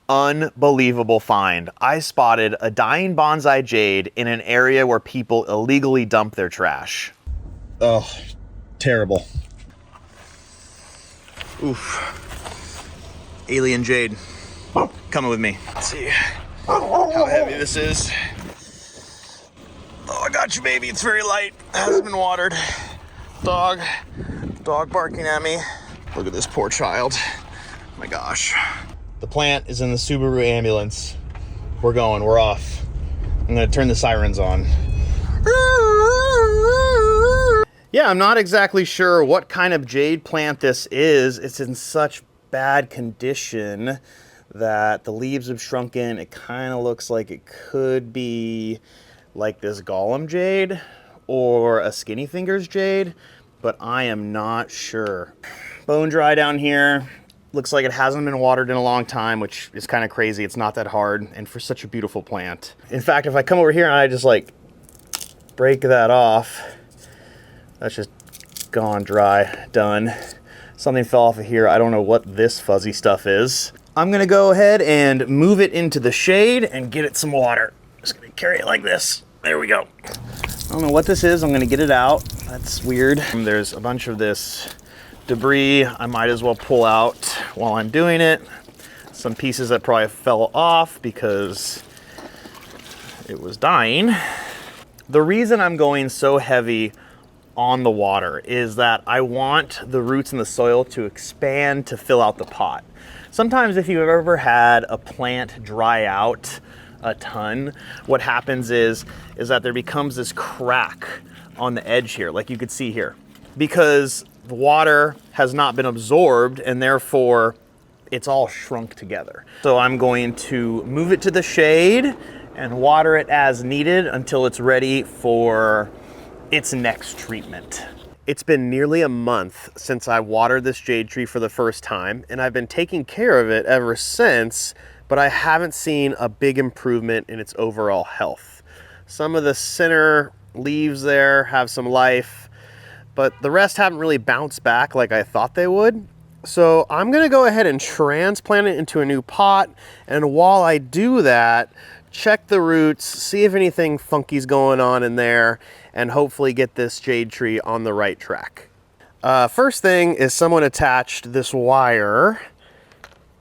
Unbelievable find. I spotted a dying bonsai jade in an area where people illegally dump their trash. Oh, terrible. Oof. Alien jade. Coming with me. Let's see how heavy this is. Oh, I got you, baby. It's very light. Hasn't been watered. Dog barking at me. Look at this poor child. Oh my gosh. The plant is in the Subaru ambulance. We're going, we're off. I'm gonna turn the sirens on. Yeah, I'm not exactly sure what kind of jade plant this is. It's in such bad condition that the leaves have shrunken. It kind of looks like it could be like this Golem jade or a Skinny Fingers jade, but I am not sure. Bone dry down here. Looks like it hasn't been watered in a long time, which is kind of crazy. It's not that hard, and for such a beautiful plant. In fact, if I come over here and I just like break that off, that's just gone dry, done. Something fell off of here. I don't know what this fuzzy stuff is. I'm gonna go ahead and move it into the shade and get it some water. Just gonna carry it like this. There we go. I don't know what this is. I'm gonna get it out. That's weird. There's a bunch of this debris I might as well pull out while I'm doing it. Some pieces that probably fell off because it was dying. The reason I'm going so heavy on the water is that I want the roots in the soil to expand to fill out the pot. Sometimes if you've ever had a plant dry out a ton, what happens is that there becomes this crack on the edge here, like you could see here, because the water has not been absorbed and therefore it's all shrunk together. So I'm going to move it to the shade and water it as needed until it's ready for its next treatment. It's been nearly a month since I watered this jade tree for the first time, and I've been taking care of it ever since, but I haven't seen a big improvement in its overall health. Some of the center leaves there have some life, but the rest haven't really bounced back like I thought they would. So I'm gonna go ahead and transplant it into a new pot, and while I do that, check the roots, see if anything funky's going on in there, and hopefully get this jade tree on the right track. First thing is someone attached this wire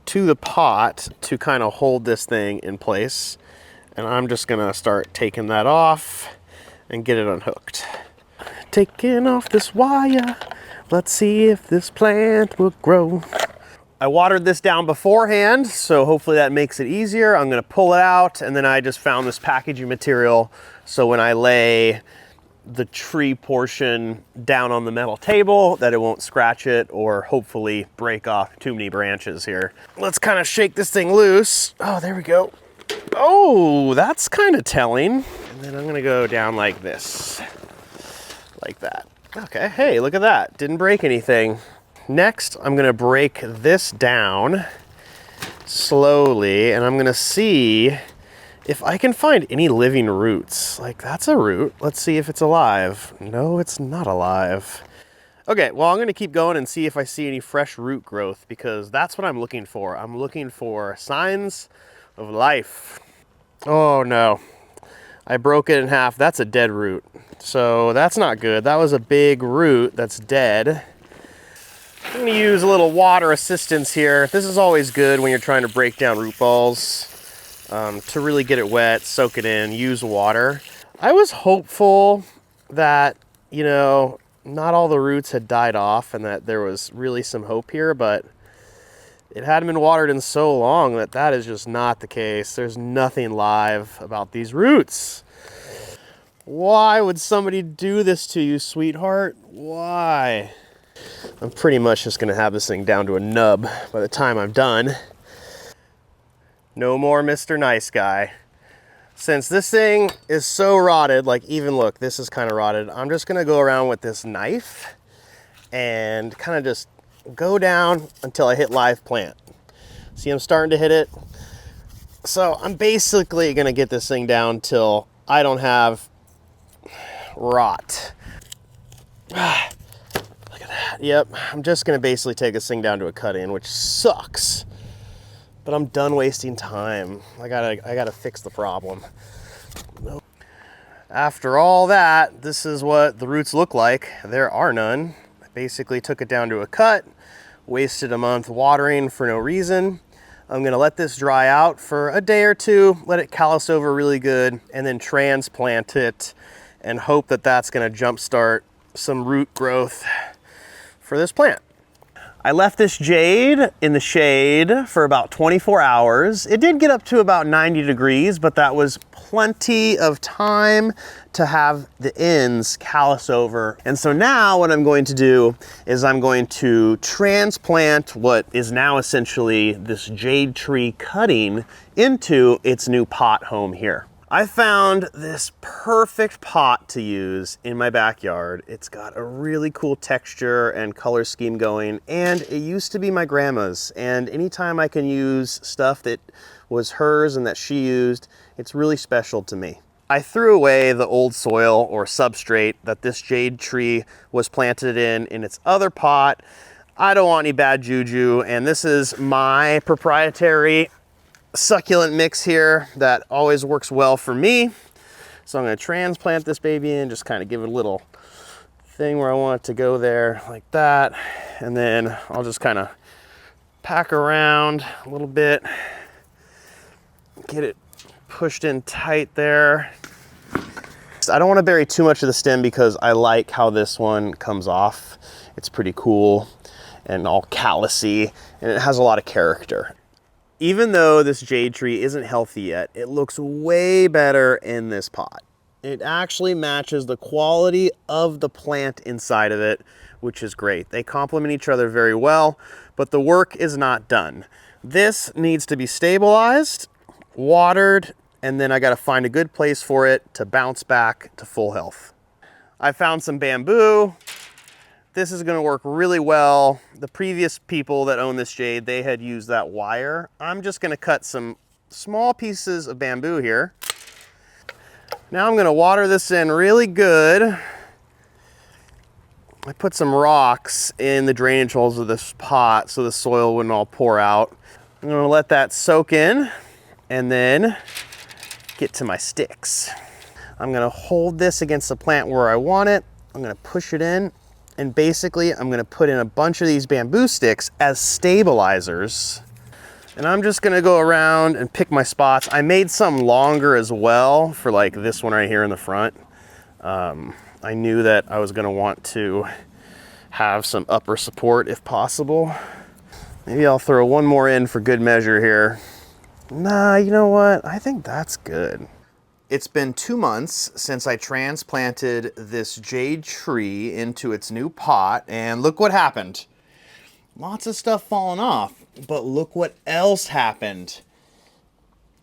to the pot to kind of hold this thing in place. And I'm just gonna start taking that off and get it unhooked. Taking off this wire, let's see if this plant will grow. I watered this down beforehand, so hopefully that makes it easier. I'm gonna pull it out, and then I just found this packaging material, so when I lay the tree portion down on the metal table, that it won't scratch it or hopefully break off too many branches here. Let's kind of shake this thing loose. Oh, there we go. Oh, that's kind of telling. And then I'm gonna go down like this, like that. Okay, hey, look at that. Didn't break anything. Next, I'm gonna break this down slowly, and I'm gonna see if I can find any living roots. Like, that's a root. Let's see if it's alive. No, it's not alive. Okay, well, I'm gonna keep going and see if I see any fresh root growth, because that's what I'm looking for. I'm looking for signs of life. Oh no, I broke it in half. That's a dead root. So that's not good. That was a big root that's dead. I'm gonna use a little water assistance here. This is always good when you're trying to break down root balls. To really get it wet, soak it in, use water. I was hopeful that, you know, not all the roots had died off and that there was really some hope here, but it hadn't been watered in so long that that is just not the case. There's nothing live about these roots. Why would somebody do this to you, sweetheart? Why? I'm pretty much just gonna have this thing down to a nub by the time I'm done. No more Mr. Nice Guy. Since this thing is so rotted, like even look, this is kind of rotted, I'm just gonna go around with this knife and kind of just go down until I hit live plant. See, I'm starting to hit it. So I'm basically gonna get this thing down till I don't have rot. Look at that. Yep, I'm just gonna basically take this thing down to a cut-in, which sucks. but I'm done wasting time. I gotta fix the problem. After all that, this is what the roots look like. There are none. I basically took it down to a cut, wasted a month watering for no reason. I'm gonna let this dry out for a day or two, let it callus over really good, and then transplant it and hope that that's gonna jumpstart some root growth for this plant. I left this jade in the shade for about 24 hours. It did get up to about 90 degrees, but that was plenty of time to have the ends callus over. And so now what I'm going to do is I'm going to transplant what is now essentially this jade tree cutting into its new pot home here. I found this perfect pot to use in my backyard. It's got a really cool texture and color scheme going, and it used to be my grandma's. And anytime I can use stuff that was hers and that she used, it's really special to me. I threw away the old soil or substrate that this jade tree was planted in its other pot. I don't want any bad juju, and this is my proprietary succulent mix here that always works well for me. So I'm going to transplant this baby in, just kind of give it a little thing where I want it to go there like that. And then I'll just kind of pack around a little bit, get it pushed in tight there. I don't want to bury too much of the stem because I like how this one comes off. It's pretty cool and all callousy, and it has a lot of character. Even though this jade tree isn't healthy yet, it looks way better in this pot. It actually matches the quality of the plant inside of it, which is great. They complement each other very well, but the work is not done. This needs to be stabilized, watered, and then I gotta find a good place for it to bounce back to full health. I found some bamboo. This is gonna work really well. The previous people that own this jade, they had used that wire. I'm just gonna cut some small pieces of bamboo here. Now I'm gonna water this in really good. I put some rocks in the drainage holes of this pot so the soil wouldn't all pour out. I'm gonna let that soak in and then get to my sticks. I'm gonna hold this against the plant where I want it. I'm gonna push it in. And basically, I'm gonna put in a bunch of these bamboo sticks as stabilizers. And I'm just gonna go around and pick my spots. I made some longer as well for like this one right here in the front. I knew that I was gonna want to have some upper support if possible. Maybe I'll throw one more in for good measure here. Nah, you know what? I think that's good. It's been 2 months since I transplanted this jade tree into its new pot, and look what happened. Lots of stuff falling off, but look what else happened.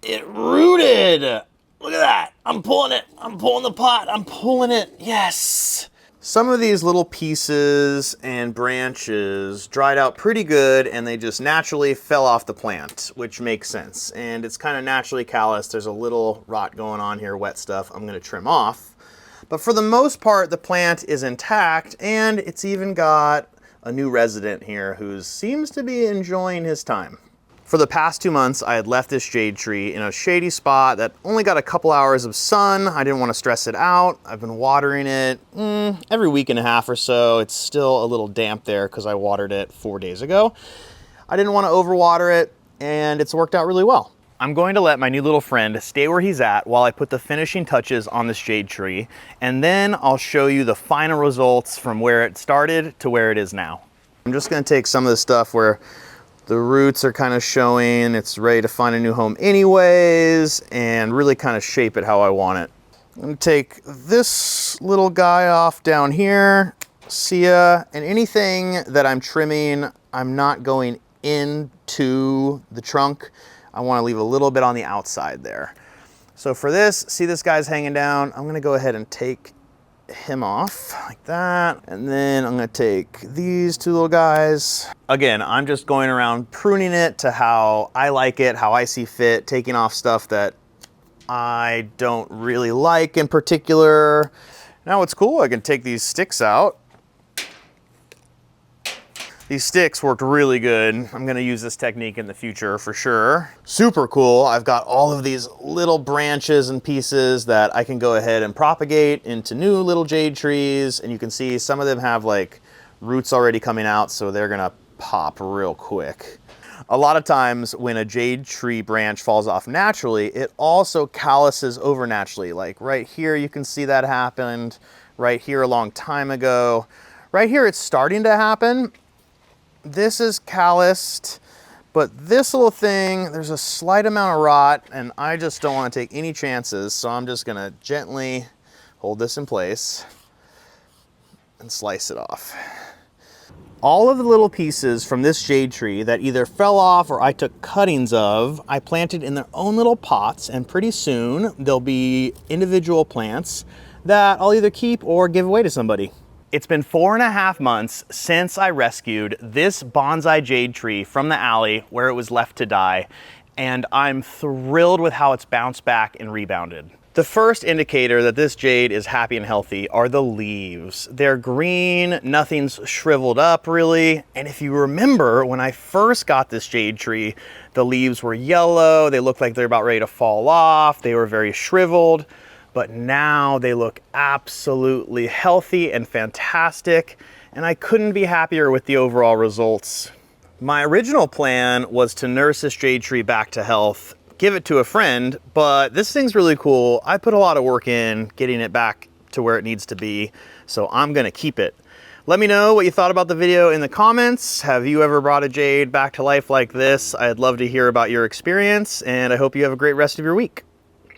It rooted. Look at that. I'm pulling it. I'm pulling the pot. I'm pulling it. Yes. Some of these little pieces and branches dried out pretty good, and they just naturally fell off the plant, which makes sense. And it's kind of naturally calloused. There's a little rot going on here, wet stuff I'm going to trim off. But for the most part, the plant is intact, and it's even got a new resident here who seems to be enjoying his time. For the past 2 months, I had left this jade tree in a shady spot that only got a couple hours of sun. I didn't want to stress it out. I've been watering it every week and a half or so. It's still a little damp there because I watered it 4 days ago. I didn't want to overwater it, and it's worked out really well. I'm going to let my new little friend stay where he's at while I put the finishing touches on this jade tree, and then I'll show you the final results from where it started to where it is now. I'm just going to take some of the stuff where the roots are kind of showing, it's ready to find a new home anyways, and really kind of shape it how I want it. I'm gonna take this little guy off down here, see ya, and anything that I'm trimming, I'm not going into the trunk. I wanna leave a little bit on the outside there. So for this, see this guy's hanging down, I'm gonna go ahead and take him off like that, and then I'm gonna take these two little guys. Again, I'm just going around pruning it to how I like it, how I see fit, taking off stuff that I don't really like in particular. Now what's cool, I can take these sticks out, These sticks worked really good. I'm gonna use this technique in the future for sure. Super cool. I've got all of these little branches and pieces that I can go ahead and propagate into new little jade trees. And you can see some of them have like roots already coming out, so they're gonna pop real quick. A lot of times when a jade tree branch falls off naturally, it also calluses over naturally. Like right here, you can see that happened. Right here a long time ago. Right here, it's starting to happen. This is calloused, but this little thing, there's a slight amount of rot, and I just don't want to take any chances, so I'm just gonna gently hold this in place and slice it off. All of the little pieces from this jade tree that either fell off or I took cuttings of, I planted in their own little pots, and pretty soon there'll be individual plants that I'll either keep or give away to somebody. It's been 4.5 months since I rescued this bonsai jade tree from the alley where it was left to die, and I'm thrilled with how it's bounced back and rebounded. The first indicator that this jade is happy and healthy are the leaves. They're green, nothing's shriveled up really, and if you remember when I first got this jade tree, the leaves were yellow, they looked like they're about ready to fall off, they were very shriveled. But now they look absolutely healthy and fantastic, and I couldn't be happier with the overall results. My original plan was to nurse this jade tree back to health, give it to a friend, but this thing's really cool. I put a lot of work in getting it back to where it needs to be, so I'm gonna keep it. Let me know what you thought about the video in the comments. Have you ever brought a jade back to life like this? I'd love to hear about your experience, and I hope you have a great rest of your week.